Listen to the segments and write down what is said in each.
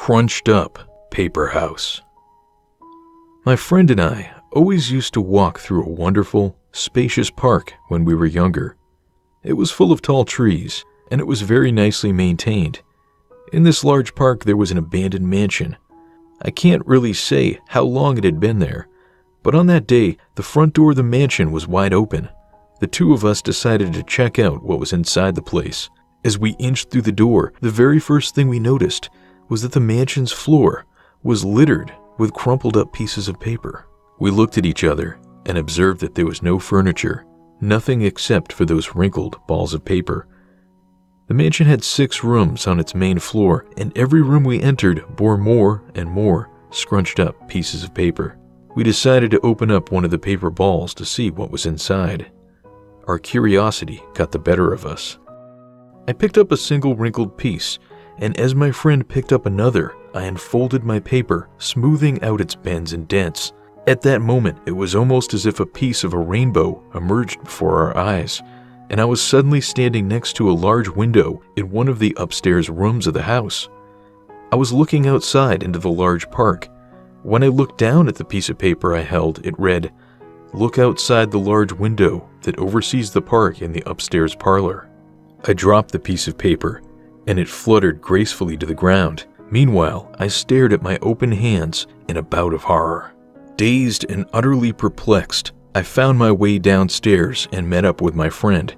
Crunched up paper house. My friend and I always used to walk through a wonderful, spacious park when we were younger. It was full of tall trees, and it was very nicely maintained. In this large park there was an abandoned mansion. I can't really say how long it had been there, but on that day, the front door of the mansion was wide open. The two of us decided to check out what was inside the place. As we inched through the door, the very first thing we noticed was that the mansion's floor was littered with crumpled up pieces of paper. We looked at each other and observed that there was no furniture, nothing except for those wrinkled balls of paper. The mansion had 6 rooms on its main floor, and every room we entered bore more and more scrunched up pieces of paper. We decided to open up one of the paper balls to see what was inside. Our curiosity got the better of us. I picked up a single wrinkled piece, and as my friend picked up another, I unfolded my paper, smoothing out its bends and dents. At that moment, it was almost as if a piece of a rainbow emerged before our eyes, and I was suddenly standing next to a large window in one of the upstairs rooms of the house. I was looking outside into the large park. When I looked down at the piece of paper I held, it read, "Look outside the large window that oversees the park in the upstairs parlor." I dropped the piece of paper, and it fluttered gracefully to the ground. Meanwhile, I stared at my open hands in a bout of horror. Dazed and utterly perplexed, I found my way downstairs and met up with my friend.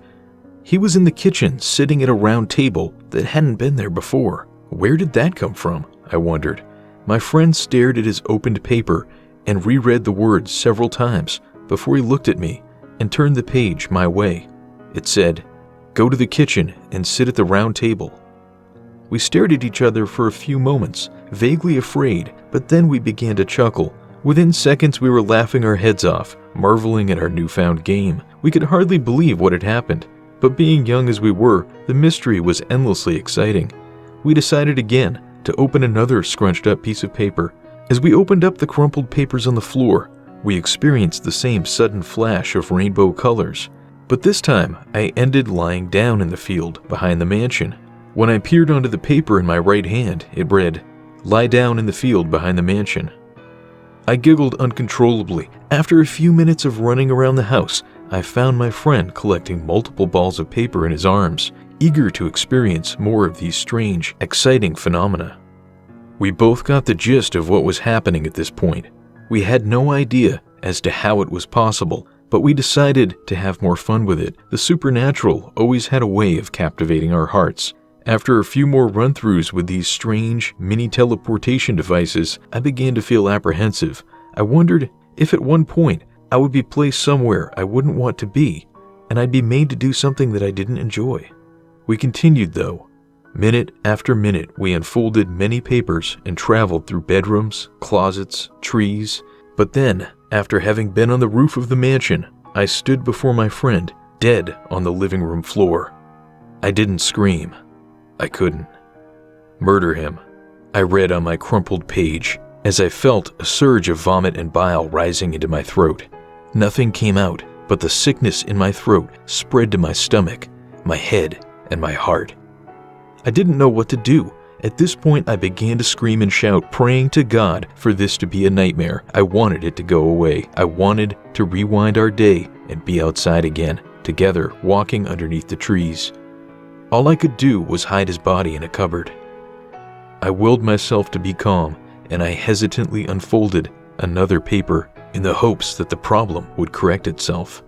He was in the kitchen, sitting at a round table that hadn't been there before. Where did that come from? I wondered. My friend stared at his opened paper and reread the words several times before he looked at me and turned the page my way. It said, "Go to the kitchen and sit at the round table." We stared at each other for a few moments, vaguely afraid, but then we began to chuckle. Within seconds we were laughing our heads off, marveling at our newfound game. We could hardly believe what had happened, but being young as we were, the mystery was endlessly exciting. We decided again to open another scrunched up piece of paper. As we opened up the crumpled papers on the floor, we experienced the same sudden flash of rainbow colors. But this time, I ended lying down in the field behind the mansion. When I peered onto the paper in my right hand, it read, "Lie down in the field behind the mansion." I giggled uncontrollably. After a few minutes of running around the house, I found my friend collecting multiple balls of paper in his arms, eager to experience more of these strange, exciting phenomena. We both got the gist of what was happening at this point. We had no idea as to how it was possible, but we decided to have more fun with it. The supernatural always had a way of captivating our hearts. After a few more run-throughs with these strange mini-teleportation devices, I began to feel apprehensive. I wondered if at one point I would be placed somewhere I wouldn't want to be, and I'd be made to do something that I didn't enjoy. We continued though. Minute after minute, we unfolded many papers and traveled through bedrooms, closets, trees. But then, after having been on the roof of the mansion, I stood before my friend, dead on the living room floor. I didn't scream. I couldn't. "Murder him," I read on my crumpled page, as I felt a surge of vomit and bile rising into my throat. Nothing came out, but the sickness in my throat spread to my stomach, my head, and my heart. I didn't know what to do. At this point, I began to scream and shout, praying to God for this to be a nightmare. I wanted it to go away. I wanted to rewind our day and be outside again, together, walking underneath the trees. All I could do was hide his body in a cupboard. I willed myself to be calm, and I hesitantly unfolded another paper in the hopes that the problem would correct itself.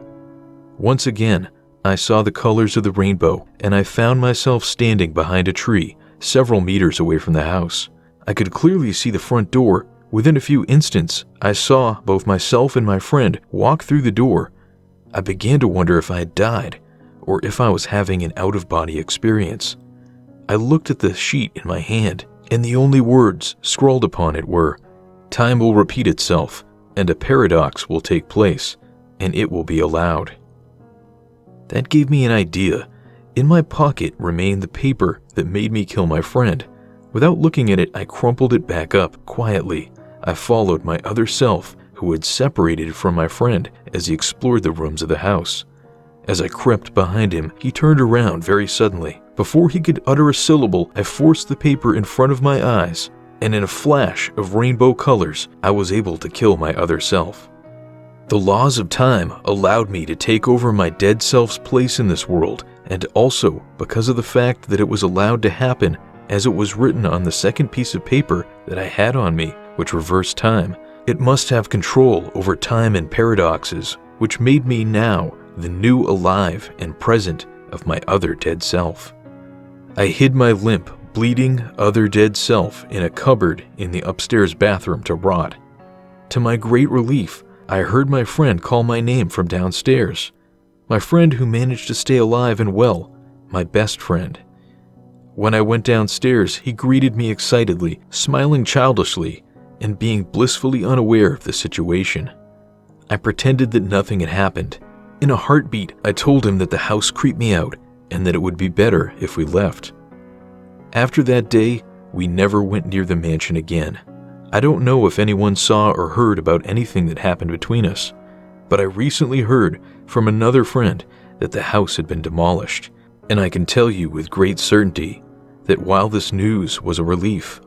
Once again, I saw the colors of the rainbow, and I found myself standing behind a tree, several meters away from the house. I could clearly see the front door. Within a few instants, I saw both myself and my friend walk through the door. I began to wonder if I had died, or if I was having an out-of-body experience. I looked at the sheet in my hand, and the only words scrawled upon it were, "Time will repeat itself, and a paradox will take place, and it will be allowed." That gave me an idea. In my pocket remained the paper that made me kill my friend. Without looking at it, I crumpled it back up quietly. I followed my other self, who had separated from my friend as he explored the rooms of the house. As I crept behind him, he turned around very suddenly. Before he could utter a syllable, I forced the paper in front of my eyes and in a flash of rainbow colors, I was able to kill my other self. The laws of time allowed me to take over my dead self's place in this world, and also because of the fact that it was allowed to happen as it was written on the second piece of paper that I had on me, which reversed time, it must have control over time and paradoxes, which made me now the new alive and present of my other dead self. I hid my limp, bleeding other dead self in a cupboard in the upstairs bathroom to rot. To my great relief, I heard my friend call my name from downstairs. My friend who managed to stay alive and well, my best friend. When I went downstairs, he greeted me excitedly, smiling childishly, and being blissfully unaware of the situation. I pretended that nothing had happened. In a heartbeat, I told him that the house creeped me out and that it would be better if we left. After that day, we never went near the mansion again. I don't know if anyone saw or heard about anything that happened between us, but I recently heard from another friend that the house had been demolished, and I can tell you with great certainty that while this news was a relief,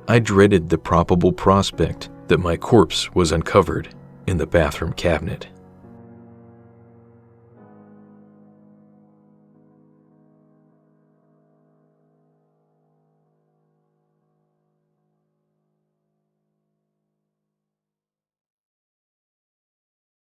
I dreaded the probable prospect that my corpse was uncovered in the bathroom cabinet.